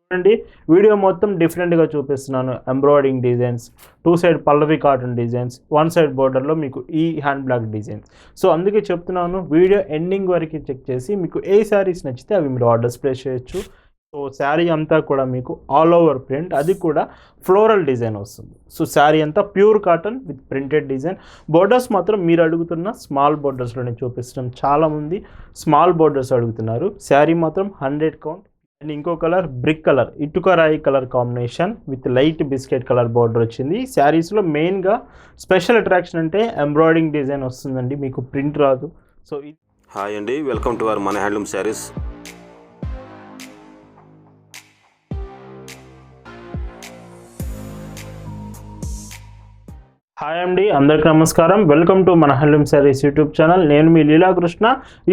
చూడండి వీడియో మొత్తం డిఫరెంట్గా చూపిస్తున్నాను. ఎంబ్రాయిడింగ్ డిజైన్స్, 2 సైడ్ పల్లవి కాటన్ డిజైన్స్, 1 సైడ్ బోర్డర్లో మీకు ఈ హ్యాండ్ బ్లాక్ డిజైన్స్. సో అందుకే చెప్తున్నాను, వీడియో ఎండింగ్ వరకు చెక్ చేసి మీకు ఏ శారీస్ నచ్చితే అవి మీరు ఆర్డర్స్ ప్లేస్ చేయొచ్చు. సో శారీ అంతా కూడా మీకు ఆల్ ఓవర్ ప్రింట్, అది కూడా ఫ్లోరల్ డిజైన్ వస్తుంది. సో శారీ అంతా pure cotton with printed design. Borders మాత్రం మీరు అడుగుతున్న స్మాల్ బోర్డర్స్లో నేను చూపిస్తున్నాం. చాలామంది స్మాల్ బోర్డర్స్ అడుగుతున్నారు. శారీ మాత్రం 100 కౌంట్. అండ్ ఇంకో కలర్ బ్రిక్ కలర్, ఇటుక రాయి colour combination with light biscuit colour border వచ్చింది. శారీస్లో మెయిన్గా స్పెషల్ అట్రాక్షన్ అంటే ఎంబ్రాయిడింగ్ డిజైన్ వస్తుందండి, మీకు ప్రింట్ రాదు. సో హాయ్ అండి, వెల్కమ్ టు అవర్ మన హ్యాండ్లూమ్ శారీస్. హాయ్ అండి, అందరికీ నమస్కారం. వెల్కమ్ టు మన హ్యాండ్లూమ్ శారీస్ యూట్యూబ్ ఛానల్. నేను మీ లీలాకృష్ణ.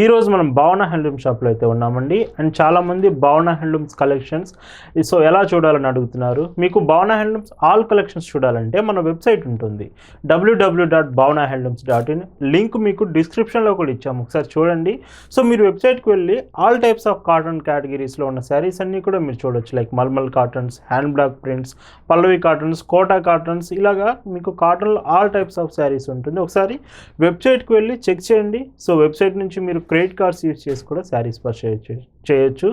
ఈరోజు మనం భావన హ్యాండ్లూమ్ షాప్లో అయితే ఉన్నామండి. అండ్ చాలామంది భావన హ్యాండ్లూమ్స్ కలెక్షన్స్ సో ఎలా చూడాలని అడుగుతున్నారు. మీకు భావన హ్యాండ్లూమ్స్ ఆల్ కలెక్షన్స్ చూడాలంటే మన వెబ్సైట్ ఉంటుంది, www.bhavanahandlooms.in. లింక్ మీకు డిస్క్రిప్షన్లో కూడా ఇచ్చాము, ఒకసారి చూడండి. సో మీరు వెబ్సైట్కి వెళ్ళి ఆల్ టైప్స్ ఆఫ్ కాటన్ కేటగిరీస్లో ఉన్న శారీస్ అన్నీ కూడా మీరు చూడొచ్చు. Like malmal cottons, hand block prints, Pallavi cottons, Kota cottons, ఇలాగా మీకు cotton all types of saris ఉంటుంది. ఒకసారి వెబ్సైట్కి వెళ్ళి చెక్ చేయండి. సో వెబ్సైట్ నుంచి మీరు క్రెడిట్ కార్డ్స్ యూజ్ చేసి కూడా శారీస్ పర్చేజ్ చేయొచ్చు.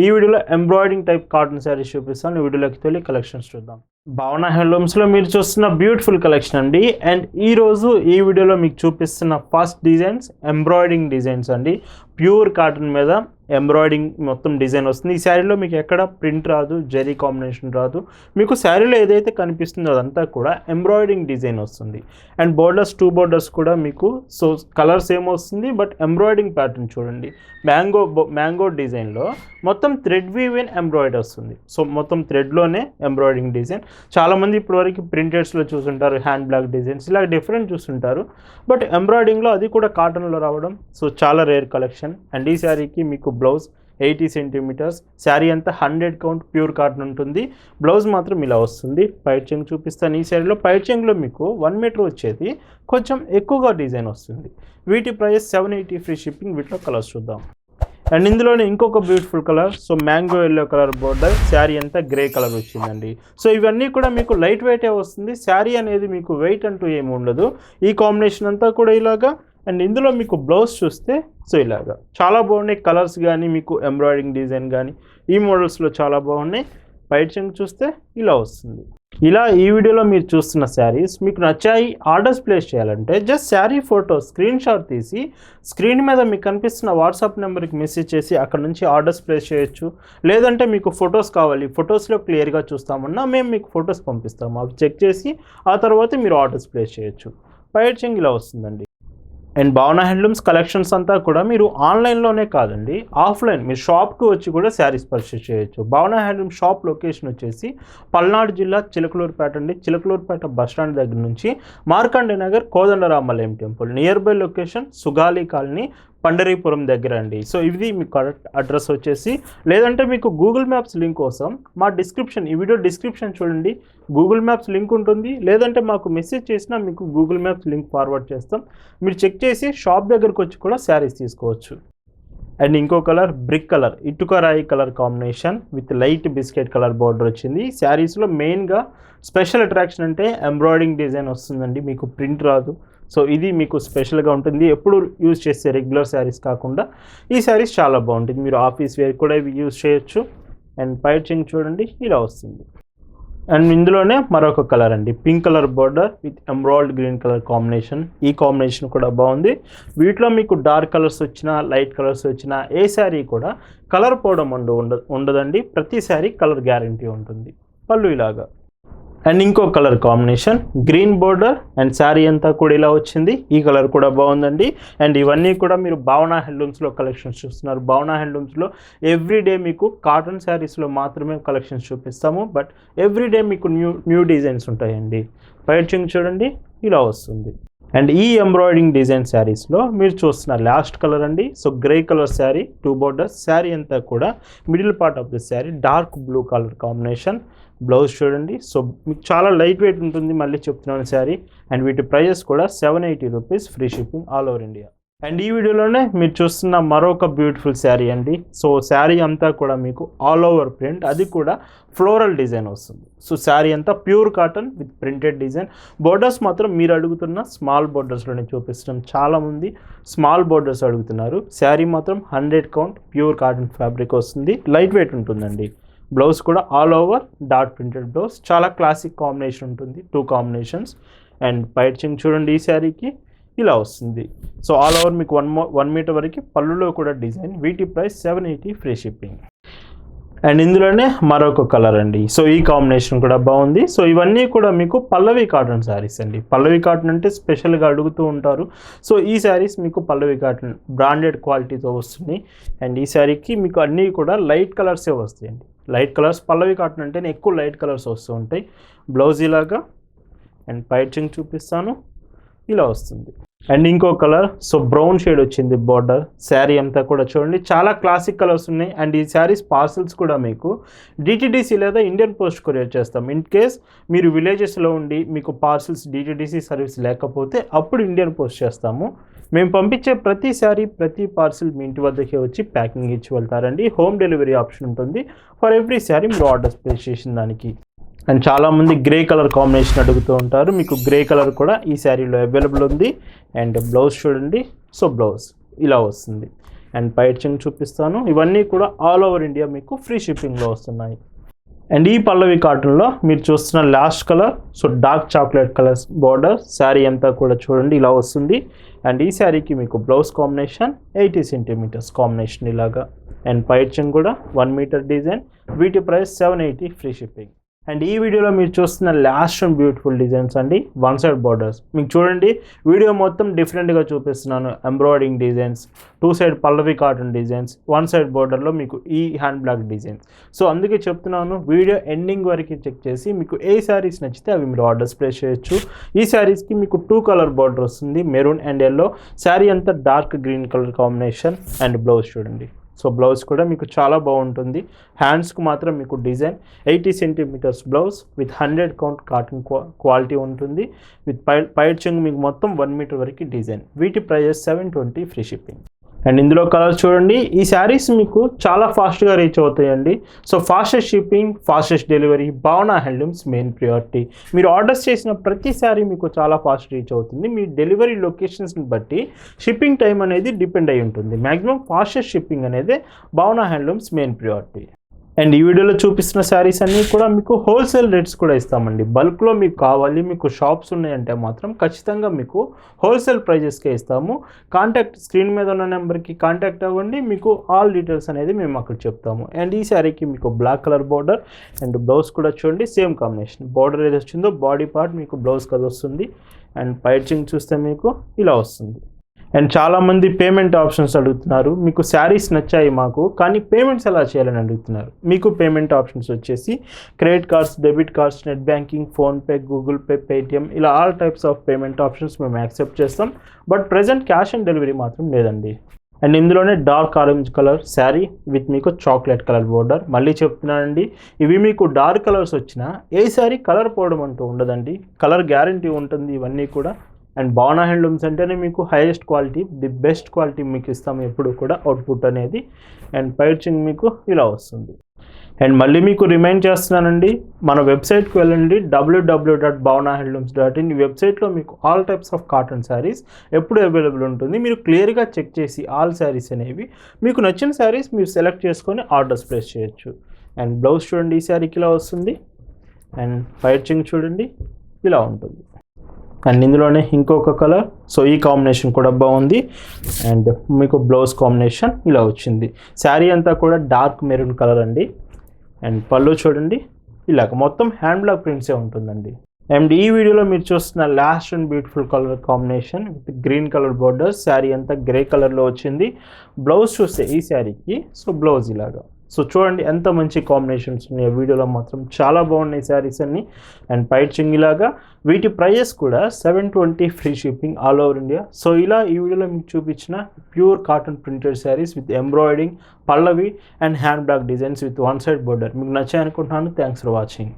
ఈ వీడియోలో ఎంబ్రాయిడింగ్ టైప్ కాటన్ శారీస్ చూపిస్తాను. ఈ వీడియోలోకి వెళ్ళి కలెక్షన్స్ చూద్దాం. భావన హ్యాండ్లూమ్స్లో మీరు చూస్తున్న బ్యూటిఫుల్ కలెక్షన్ అండి. అండ్ ఈరోజు ఈ వీడియోలో మీకు చూపిస్తున్న ఫస్ట్ డిజైన్స్ ఎంబ్రాయిడింగ్ డిజైన్స్ అండి. ప్యూర్ కాటన్ మీద ఎంబ్రాయిడింగ్ మొత్తం డిజైన్ వస్తుంది. ఈ శారీలో మీకు ఎక్కడ ప్రింట్ రాదు, జరీ కాంబినేషన్ రాదు. మీకు శారీలో ఏదైతే కనిపిస్తుందో అదంతా కూడా ఎంబ్రాయిడింగ్ డిజైన్ వస్తుంది. అండ్ బోర్డర్స్ 2 బోర్డర్స్ కూడా మీకు సో కలర్ సేమ్ వస్తుంది, బట్ ఎంబ్రాయిడింగ్ ప్యాటర్న్ చూడండి. మ్యాంగో డిజైన్లో మొత్తం థ్రెడ్ వీవ్ ఇన్ ఎంబ్రాయిడరీ వస్తుంది. సో మొత్తం థ్రెడ్లోనే ఎంబ్రాయిడింగ్ డిజైన్. చాలామంది ఇప్పటివరకు ప్రింటెడ్స్లో చూస్తుంటారు, హ్యాండ్ బ్లాక్ డిజైన్స్, ఇలా డిఫరెంట్ చూస్తుంటారు. బట్ ఎంబ్రాయిడింగ్లో అది కూడా కాటన్లో రావడం సో చాలా రేర్ కలెక్షన్. అండ్ ఈ శారీకి మీకు బ్లౌజ్ 80 సెంటీమీటర్స్, శారీ అంతా 100 కౌంట్ ప్యూర్ కాటన్ ఉంటుంది. బ్లౌజ్ మాత్రం ఇలా వస్తుంది. పైట్ చెంగు చూపిస్తాను. ఈ శారీలో పైట్ చెంగులో మీకు 1 మీటర్ వచ్చేది, కొంచెం ఎక్కువగా డిజైన్ వస్తుంది. వీటి ప్రైస్ 780 ఫ్రీ షిప్పింగ్. వీటిలో కలర్స్ చూద్దాం. అండ్ ఇందులోనే ఇంకొక beautiful colour, so mango yellow colour border, sari అంతా గ్రే కలర్ వచ్చిందండి. సో ఇవన్నీ కూడా మీకు లైట్ వెయిటే వస్తుంది. శారీ అనేది మీకు వెయిట్ అంటూ ఏమి ఉండదు. ఈ కాంబినేషన్ అంతా కూడా ఇలాగా. అండ్ ఇందులో మీకు బ్లౌజ్ చూస్తే సో ఇలాగా చాలా బాగున్నాయి. కలర్స్ కానీ మీకు ఎంబ్రాయిడింగ్ డిజైన్ కానీ ఈ మోడల్స్లో చాలా బాగున్నాయి. పైట్ చెంగు చూస్తే ఇలా వస్తుంది. ఇలా ఈ వీడియోలో మీరు చూస్తున్న శారీస్ మీకు నచ్చాయి, ఆర్డర్స్ ప్లేస్ చేయాలంటే just sari photo screen shot తీసి స్క్రీన్ మీద మీకు కనిపిస్తున్న వాట్సాప్ నెంబర్కి మెసేజ్ చేసి అక్కడ నుంచి ఆర్డర్స్ ప్లేస్ చేయొచ్చు. లేదంటే మీకు ఫొటోస్ కావాలి, ఫొటోస్లో క్లియర్గా చూస్తామన్నా మేము మీకు ఫొటోస్ పంపిస్తాము. అవి చెక్ చేసి ఆ తర్వాత మీరు ఆర్డర్స్ ప్లేస్ చేయొచ్చు. పైట్ చెంగు ఇలా వస్తుందండి. అండ్ భావన హ్యాండ్లూమ్స్ కలెక్షన్స్ అంతా కూడా మీరు ఆన్లైన్లోనే కాదండి, ఆఫ్లైన్ మీరు షాప్కి వచ్చి కూడా శారీస్ పర్చేస్ చేయొచ్చు. భావన హ్యాండ్లూమ్ షాప్ లొకేషన్ వచ్చేసి పల్నాడు జిల్లా చిలకలూరుపేట అండి. చిలకలూరుపేట బస్టాండ్ దగ్గర నుంచి Markande Nagar Kodandaramalayam temple near by location Sugali colony Pandharpur దగ్గర అండి. సో ఇది మీకు కరెక్ట్ అడ్రస్ వచ్చేసి. లేదంటే మీకు గూగుల్ మ్యాప్స్ లింక్ కోసం మా డిస్క్రిప్షన్, ఈ వీడియో డిస్క్రిప్షన్ చూడండి, గూగుల్ మ్యాప్స్ లింక్ ఉంటుంది. లేదంటే మాకు మెసేజ్ చేసినా మీకు గూగుల్ మ్యాప్స్ లింక్ ఫార్వర్డ్ చేస్తాం. మీరు చెక్ చేసి షాప్ దగ్గరకు వచ్చి కూడా శారీస్ తీసుకోవచ్చు. అండ్ ఇంకో కలర్ బ్రిక్ కలర్, ఇటుక రాయి colour combination with light biscuit colour border వచ్చింది. శారీస్లో మెయిన్గా స్పెషల్ అట్రాక్షన్ అంటే ఎంబ్రాయిడింగ్ డిజైన్ వస్తుందండి, మీకు ప్రింట్ రాదు. సో ఇది మీకు స్పెషల్గా ఉంటుంది. ఎప్పుడు యూజ్ చేసే రెగ్యులర్ శారీస్ కాకుండా ఈ శారీస్ చాలా బాగుంటుంది. మీరు ఆఫీస్ వేర్ కూడా ఇవి యూజ్ చేయొచ్చు. అండ్ పైట్ చెంగు చూడండి ఇలా వస్తుంది. అండ్ ఇందులోనే మరొక కలర్ అండి, pink colour border with emerald green colour combination. ఈ కాంబినేషన్ కూడా బాగుంది. వీటిలో మీకు డార్క్ కలర్స్ వచ్చినా లైట్ కలర్స్ వచ్చినా ఏ శారీ కూడా కలర్ పోవడం ఉండదండి. ప్రతి శారీ కలర్ గ్యారంటీ ఉంటుంది. పళ్ళు ఇలాగా. అండ్ ఇంకో colour combination green border and sari అంతా కూడా ఇలా వచ్చింది. ఈ కలర్ కూడా బాగుందండి. అండ్ ఇవన్నీ కూడా మీరు భావన హ్యాండ్లూమ్స్లో కలెక్షన్స్ చూస్తున్నారు. భావన హ్యాండ్లూమ్స్లో ఎవ్రీడే మీకు కాటన్ శారీస్లో మాత్రమే కలెక్షన్స్ చూపిస్తాము, బట్ ఎవ్రీడే మీకు న్యూ డిజైన్స్ ఉంటాయండి. పైట్ చెంగు చూడండి ఇలా వస్తుంది. అండ్ ఈ ఎంబ్రాయిడింగ్ డిజైన్ శారీస్లో మీరు చూస్తున్న లాస్ట్ కలర్ అండి. So grey colour sari, 2 borders, sari అంతా కూడా middle part of the sari dark blue colour combination. Blouse చూడండి. సో మీకు చాలా లైట్ వెయిట్ ఉంటుంది, మళ్ళీ చెప్తున్నాను శారీ. అండ్ వీటి ప్రైజెస్ కూడా 780 rupees free shipping all over India. And ఈ వీడియోలోనే మీరు చూస్తున్న మరొక బ్యూటిఫుల్ శారీ అండి. సో శారీ అంతా కూడా మీకు ఆల్ ఓవర్ ప్రింట్, అది కూడా ఫ్లోరల్ డిజైన్ వస్తుంది. సో శారీ అంతా pure cotton with printed design. Borders మాత్రం మీరు అడుగుతున్న స్మాల్ బోర్డర్స్లోనే చూపిస్తున్నాం. చాలామంది స్మాల్ బోర్డర్స్ అడుగుతున్నారు. శారీ మాత్రం 100 కౌంట్ ప్యూర్ కాటన్ ఫ్యాబ్రిక్ వస్తుంది. లైట్ వెయిట్ ఉంటుందండి. బ్లౌజ్ కూడా all over dot printed blouse. చాలా క్లాసిక్ కాంబినేషన్ ఉంటుంది, 2 కాంబినేషన్స్. అండ్ పైచింగ్ చూడండి, ఈ శారీకి ఇలా వస్తుంది. సో ఆల్ ఓవర్ మీకు 1 మీటర్ వరకు పళ్ళులో కూడా డిజైన్. వీటి ప్రైస్ 780 ఫ్రీ షిప్పింగ్. అండ్ ఇందులోనే మరొక కలర్ అండి. సో ఈ కాంబినేషన్ కూడా బాగుంది. సో ఇవన్నీ కూడా మీకు పల్లవి కాటన్ శారీస్ అండి. పల్లవి కాటన్ అంటే స్పెషల్గా అడుగుతూ ఉంటారు. సో ఈ శారీస్ మీకు పల్లవి కాటన్ బ్రాండెడ్ క్వాలిటీతో వస్తుంది. అండ్ ఈ శారీకి మీకు అన్నీ కూడా లైట్ కలర్సే వస్తాయండి. లైట్ కలర్స్, పల్లవి కాటన్ అంటేనే ఎక్కువ లైట్ కలర్స్ వస్తూ ఉంటాయి. బ్లౌజ్ ఇలాగా, అండ్ పైచింగ్ చూపిస్తాను, ఇలా వస్తుంది. అండ్ ఇంకో కలర్, సో బ్రౌన్ షేడ్ వచ్చింది బార్డర్. శారీ అంతా కూడా చూడండి, చాలా క్లాసిక్ కలర్స్ ఉన్నాయి. అండ్ ఈ శారీస్ పార్సల్స్ కూడా మీకు డిటిడిసి లేదా ఇండియన్ పోస్ట్ కొరియర్ చేస్తాం. ఇన్ కేస్ మీరు విలేజెస్లో ఉండి మీకు పార్సల్స్ డిటిడిసి సర్వీస్ లేకపోతే అప్పుడు ఇండియన్ పోస్ట్ చేస్తాము. మేము పంపించే ప్రతి శారీ, ప్రతి పార్సిల్ మీ ఇంటి వద్దకే వచ్చి ప్యాకింగ్ ఇచ్చి వెళ్తారండి. హోమ్ డెలివరీ ఆప్షన్ ఉంటుంది ఫర్ ఎవ్రీ శారీ మీరు ఆర్డర్స్ ప్లేస్ చేసిన దానికి. అండ్ చాలామంది గ్రే కలర్ కాంబినేషన్ అడుగుతూ ఉంటారు. మీకు గ్రే కలర్ కూడా ఈ శారీలో అవైలబుల్ ఉంది. అండ్ బ్లౌజ్ చూడండి, సో బ్లౌజ్ ఇలా వస్తుంది. అండ్ పైచింగ్ చూపిస్తాను. ఇవన్నీ కూడా ఆల్ ఓవర్ ఇండియా మీకు ఫ్రీ షిప్పింగ్లో వస్తున్నాయి. అండ్ ఈ పల్లవి కాటన్లో మీరు చూస్తున్న last colour, so dark chocolate colours border. Sari అంతా కూడా చూడండి ఇలా వస్తుంది. అండ్ ఈ శారీకి మీకు బ్లౌజ్ కాంబినేషన్ 80 సెంటీమీటర్స్ కాంబినేషన్ ఇలాగా. అండ్ పైచింగ్ కూడా 1 మీటర్ డిజైన్. వీటి ప్రైస్ 780 ఫ్రీ షిప్పింగ్. అండ్ ఈ వీడియోలో మీరు చూస్తున్న లాస్ట్ అండ్ బ్యూటిఫుల్ డిజైన్స్ అండి, 1 సైడ్ బార్డర్స్. మీకు చూడండి, వీడియో మొత్తం డిఫరెంట్గా చూపిస్తున్నాను. ఎంబ్రాయిడింగ్ డిజైన్స్, 2 సైడ్ పల్లవి కాటన్ డిజైన్స్, 1 సైడ్ బార్డర్లో మీకు ఈ హ్యాండ్ బ్లాక్ డిజైన్స్. సో అందుకే చెప్తున్నాను, వీడియో ఎండింగ్ వరకు చెక్ చేసి మీకు ఏ శారీస్ నచ్చితే అవి మీరు ఆర్డర్స్ ప్లేస్ చేయొచ్చు. ఈ శారీస్కి మీకు 2 కలర్ బార్డర్ వస్తుంది, మెరూన్ అండ్ ఎల్లో. శారీ అంతా dark green colour combination. And blouse చూడండి, సో బ్లౌజ్ కూడా మీకు చాలా బాగుంటుంది. హ్యాండ్స్కి మాత్రం మీకు design 80 centimetres blouse with 100 count cotton quality ఉంటుంది. విత్ పైచింగ్ మీకు మొత్తం 1 మీటర్ వరకు డిజైన్. వీటి ప్రైజెస్ 720 ఫ్రీ షిప్పింగ్. అండ్ ఇందులో కలర్ చూడండి, ఈ శారీస్ మీకు చాలా ఫాస్ట్గా రీచ్ అవుతాయండి. So fastest shipping, fastest delivery, Bhavana handlooms main priority. మీరు ఆర్డర్స్ చేసిన ప్రతి శారీ మీకు చాలా ఫాస్ట్ రీచ్ అవుతుంది. మీ డెలివరీ లొకేషన్స్ని బట్టి షిప్పింగ్ టైం అనేది డిపెండ్ అయి ఉంటుంది. మ్యాక్సిమం ఫాస్టెస్ట్ షిప్పింగ్ అనేది భావన హ్యాండ్లూమ్స్ మెయిన్ ప్రియారిటీ. అండ్ ఈ వీడియోలో చూపిస్తున్న శారీస్ అన్నీ కూడా మీకు హోల్సేల్ రేట్స్ కూడా ఇస్తామండి. బల్క్లో మీకు కావాలి, మీకు షాప్స్ ఉన్నాయంటే మాత్రం ఖచ్చితంగా మీకు హోల్సేల్ ప్రైజెస్కే ఇస్తాము. కాంటాక్ట్ స్క్రీన్ మీద ఉన్న నెంబర్కి కాంటాక్ట్ అవ్వండి, మీకు ఆల్ డీటెయిల్స్ అనేది మేము అక్కడ చెప్తాము. అండ్ ఈ శారీకి మీకు black colour border and blouse కూడా చూడండి సేమ్ కాంబినేషన్. బార్డర్ ఏది వచ్చిందో బాడీ పార్ట్ మీకు బ్లౌజ్ కదా వస్తుంది. అండ్ పైచింగ్ చూస్తే మీకు ఇలా వస్తుంది. అండ్ చాలామంది పేమెంట్ ఆప్షన్స్ అడుగుతున్నారు. మీకు శారీస్ నచ్చాయి మాకు, కానీ పేమెంట్స్ ఎలా చేయాలని అడుగుతున్నారు. మీకు పేమెంట్ ఆప్షన్స్ వచ్చేసి credit cards, debit cards, net banking, PhonePe, Google Pay, Paytm, ఇలా all types of payment options మేము యాక్సెప్ట్ చేస్తాం. But present cash on delivery మాత్రం లేదండి. అండ్ ఇందులోనే dark orange colour sari with మీకు చాక్లెట్ కలర్ బోర్డర్. మళ్ళీ చెప్తున్నానండి, ఇవి మీకు డార్క్ కలర్స్ వచ్చినా ఏ శారీ కలర్ పోవడం అంటూ ఉండదండి. కలర్ గ్యారంటీ ఉంటుంది ఇవన్నీ కూడా. అండ్ భావన హ్యాండ్లూమ్స్ అంటేనే మీకు highest quality, the best quality మీకు ఇస్తాము ఎప్పుడు కూడా అవుట్పుట్ అనేది. అండ్ పైచింగ్ మీకు ఇలా వస్తుంది. అండ్ మళ్ళీ మీకు రిమైండ్ చేస్తున్నానండి, మన వెబ్సైట్కి వెళ్ళండి, www.bhavanahandlooms.in. ఈ వెబ్సైట్లో మీకు all types of cotton saris ఎప్పుడు అవైలబుల్ ఉంటుంది. మీరు క్లియర్గా చెక్ చేసి ఆల్ శారీస్ అనేవి మీకు నచ్చిన శారీస్ మీరు సెలెక్ట్ చేసుకొని ఆర్డర్స్ ప్లేస్ చేయొచ్చు. అండ్ బ్లౌజ్ చూడండి, ఈ శారీకి ఇలా వస్తుంది. అండ్ పైచింగ్ చూడండి ఇలా ఉంటుంది. అండ్ ఇందులోనే ఇంకొక కలర్, సో ఈ కాంబినేషన్ కూడా బాగుంది. అండ్ మీకు బ్లౌజ్ కాంబినేషన్ ఇలా వచ్చింది. శారీ అంతా కూడా డార్క్ మెరూన్ కలర్ అండి. అండ్ పళ్ళు చూడండి ఇలాగ మొత్తం హ్యాండ్ బ్లాక్ ప్రింట్సే ఉంటుందండి. అండ్ ఈ వీడియోలో మీరు చూస్తున్న last and beautiful colour combination with green colour border. Sari అంతా గ్రే కలర్లో వచ్చింది. బ్లౌజ్ చూస్తే ఈ శారీకి సో బ్లౌజ్ ఇలాగా. సో చూడండి ఎంత మంచి కాంబినేషన్స్ ఉన్నాయి. వీడియోలో మాత్రం చాలా బాగున్నాయి శారీస్ అన్ని. అండ్ పైచింగ్ ఇలాగా. వీటి ప్రైజెస్ కూడా 720 free shipping all over India. So ఇలా ఈ వీడియోలో మీకు చూపించిన pure cotton printed saris with embroidering, Pallavi and hand bag designs with 1 side border మీకు నచ్చాయనుకుంటున్నాను. Thanks for watching.